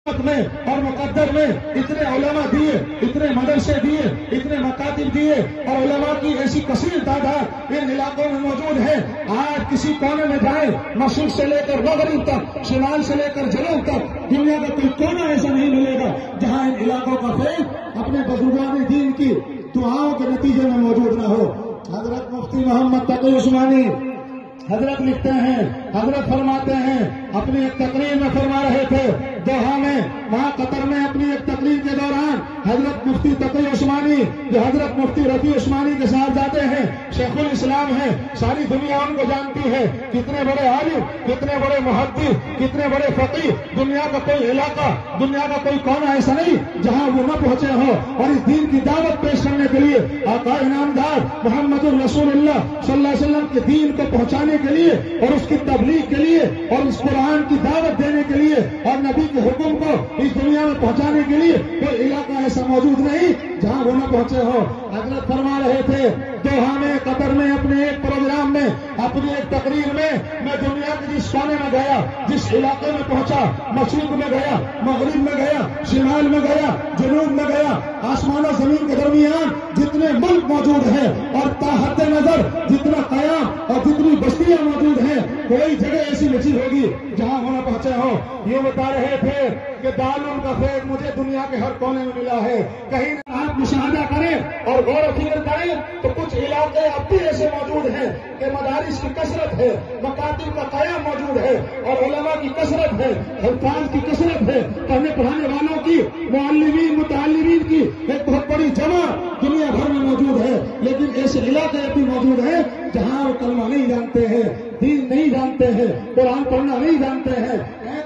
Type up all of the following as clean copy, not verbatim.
میں اور مقدر میں اتنے علماء دیے، اتنے مدرسے دیے، اتنے مکاتب دیے، اور علماء کی ایسی کثیر تعداد ان علاقوں میں موجود ہے۔ آج کسی کونے میں جائیں، مشرق سے لے کر مغرب تک، شمال سے لے کر جنوب تک، دنیا کا کوئی کونا ایسا نہیں ملے گا جہاں ان علاقوں کا فیض اپنے بزرگان دین کی دعاؤں کے نتیجے میں موجود نہ ہو۔ حضرت مفتی محمد تقی عثمانی حضرت لکھتے ہیں، حضرت فرماتے ہیں، اپنی ایک تقریر میں فرما رہے تھے دوحہ میں، وہاں قطر میں اپنی ایک تقریر کے دوران حضرت مفتی تقی عثمانی جو حضرت مفتی رفیع عثمانی کے ساتھ جاتے ہیں، شیخ الاسلام ہیں، ساری دنیا ان کو جانتی ہے، کتنے بڑے عالم، کتنے بڑے محدث، کتنے بڑے فقیہ، دنیا کا کوئی علاقہ، دنیا کا کوئی کونا ایسا نہیں جہاں وہ نہ پہنچے ہو، اور اس دین کی دعوت پیش کرنے کے لیے آقا انعامدار محمد الرسول اللہ صلی اللہ علیہ وسلم کے دین کو پہنچانے کے لیے اور اس کی تبلیغ کے لیے اور اس قرآن کی دعوت دینے کے لیے اور نبی کے حکم کو اس دنیا میں پہنچانے کے لیے کوئی علاقہ ایسا موجود نہیں جہاں وہ نہ پہنچے ہو۔ حضرت فرما رہے تھے دوحہ میں، قطر میں، اپنے ایک پروگرام میں، اپنی ایک تقریر میں دنیا کے جس کونے میں گیا، جس علاقے میں پہنچا، مشرق میں گیا، مغرب میں گیا، شمال میں گیا، جنوب میں گیا، آسمان و زمین کے درمیان جتنے ملک موجود ہیں اور تحت نظر جتنا قیام اور جتنی بستیاں موجود ہیں، کوئی جگہ ایسی نہیں ہوگی جہاں ہونا پہنچے ہو۔ یہ بتا رہے تھے کہ دارالعلوم کا فیض مجھے دنیا کے ہر کونے میں ملا ہے۔ کہیں آپ مشاہدہ کریں اور غور و فکر کریں تو کچھ علاقے اب بھی ایسے موجود ہیں کہ مدارس کی کثرت ہے، مکاتب کا قیام موجود ہے، اور علماء کی کثرت ہے، حفاظ کی کثرت ہے، پڑھنے پڑھانے والوں کی، معلمین متعلمین کی ایک بہت بڑی جمع دنیا بھر میں موجود ہے، لیکن ایسے علاقے اب بھی موجود ہیں جہاں وہ کلمہ نہیں جانتے ہیں، دین نہیں جانتے ہیں، قرآن پڑھنا نہیں جانتے ہیں،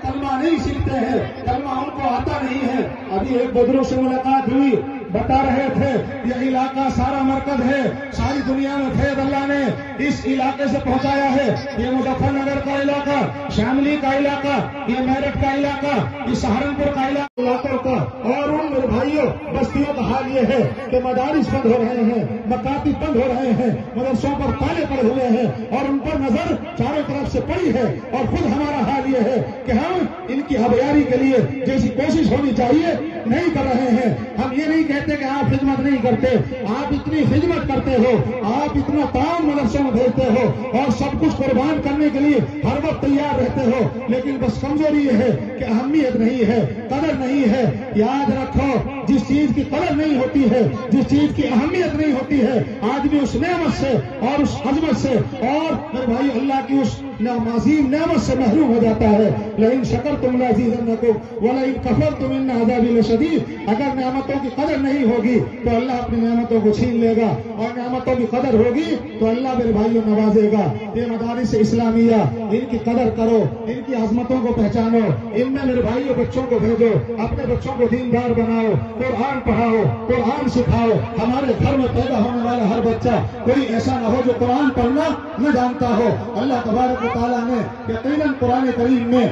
کلمہ نہیں سیکھتے ہیں، کلمہ ان کو آتا نہیں ہے۔ ابھی ایک بدروں سے ملاقات ہوئی، بتا رہے تھے یہ علاقہ سارا مرکز ہے، ساری دنیا میں فیض اللہ نے اس علاقے سے پہنچایا ہے۔ یہ مظفر نگر کا علاقہ، شاملی کا علاقہ، یہ میرٹھ کا علاقہ، یہ سہارنپور کا علاقوں کا، اور ان میرے بھائیوں بستیوں کا حال یہ ہے کہ مدارس بند ہو رہے ہیں، مکاتب بند ہو رہے ہیں، مدرسوں پر تالے پڑے ہوئے ہیں اور ان پر نظر چاروں طرف سے پڑی ہے، اور خود ہمارا حال یہ ہے کہ ہم ان کی آبیاری کے لیے جیسی کوشش ہونی چاہیے نہیں کر رہے ہیں۔ ہم یہ نہیں کہتے کہ آپ خدمت نہیں کرتے، آپ اتنی خدمت کرتے ہو، آپ اتنا تعاون مدرسوں میں بھیجتے ہو اور سب کچھ قربان کرنے کے لیے ہر وقت تیار رہتے ہو، لیکن بس کمزوری یہ ہے کہ اہمیت نہیں ہے، قدر نہیں ہے۔ یاد رکھو، جس چیز کی قدر نہیں ہوتی ہے، جس چیز کی اہمیت نہیں ہوتی ہے، آدمی اس نعمت سے اور اس عظمت سے اور میرے بھائی اللہ کی اس عظیم نعمت سے محروم ہو جاتا ہے۔ لئن شکرتم لازیدنکم ولئن کفرتم ان عذابی لشدید۔ اگر نعمتوں کی قدر نہیں ہوگی تو اللہ اپنی نعمتوں کو چھین لے گا، اور نعمتوں کی قدر ہوگی تو اللہ میرے بھائیوں نوازے گا۔ یہ مدارس اسلامیہ، ان کی قدر کرو، ان کی عظمتوں کو پہچانو، ان میں میرے بھائیوں بچوں کو بھیجو، اپنے بچوں کو دیندار بناؤ، قرآن پڑھاؤ، قرآن سکھاؤ۔ ہمارے گھر میں پیدا ہونے والا ہر بچہ کوئی ایسا نہ ہو جو قرآن پڑھنا نہ جانتا ہو۔ اللہ تبارک و تعالیٰ نے یقیناً قرآن کریم میں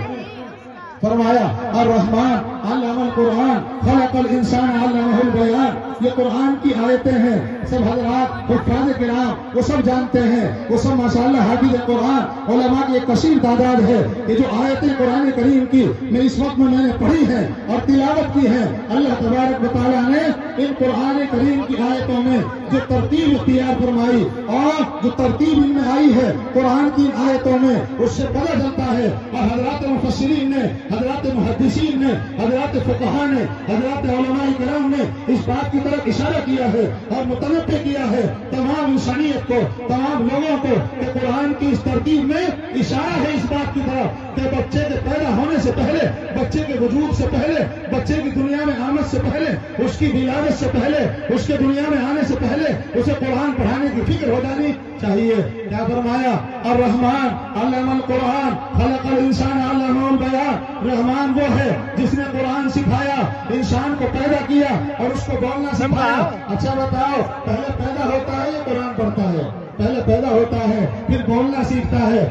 فرمایا الرحمن علم القرآن خلق الانسان علمہ البیان۔ یہ قرآن کی آیتیں ہیں، سب حضرات حفاظ کرام وہ سب جانتے ہیں، وہ سب ماشاءاللہ حافظ قرآن علماء کی ایک کثیر تعداد ہے۔ یہ جو آیتیں قرآن کریم کی میں اس وقت میں نے پڑھی ہیں اور تلاوت کی ہے، اللہ تبارک و تعالیٰ نے ان قرآن کریم کی آیتوں میں جو ترتیب اختیار فرمائی اور جو ترتیب ان میں آئی ہے قرآن کی آیتوں میں، اس سے پتہ چلتا ہے۔ اور حضرات مفسرین نے، حضرات محدثین نے، حضرات فقہاء نے، حضرات علماء کرام نے اس بات کی طرف اشارہ کیا ہے اور متنبہ کیا ہے تمام انسانیت کو، تمام لوگوں کو، کہ قرآن کی اس ترتیب میں اشارہ ہے اس بات کی طرف کہ بچے کے پیدا ہونے سے پہلے، بچے کے وجود سے پہلے، بچے کی دنیا میں آمد سے پہلے، اس کی ولادت سے پہلے، اس کے دنیا میں آنے سے پہلے اسے قرآن پڑھانے کی فکر ہو جانی چاہیے۔ کیا فرمایا؟ الرحمن علم القرآن خلق الانسان علمہ البیان۔ رحمان وہ ہے جس نے قرآن سکھایا، انسان کو پیدا کیا اور اس کو بولنا سکھایا۔ اچھا بتاؤ، پہلے پیدا ہوتا ہے یا قرآن پڑھتا ہے؟ پہلے پیدا ہوتا ہے، پھر بولنا سیکھتا ہے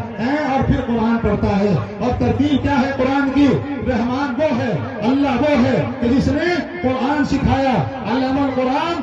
اور پھر قرآن پڑھتا ہے۔ اور ترتیب کیا ہے قرآن کی؟ رحمان وہ ہے، اللہ وہ ہے کہ جس نے قرآن سکھایا، علم القرآن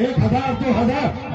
1000, 2000,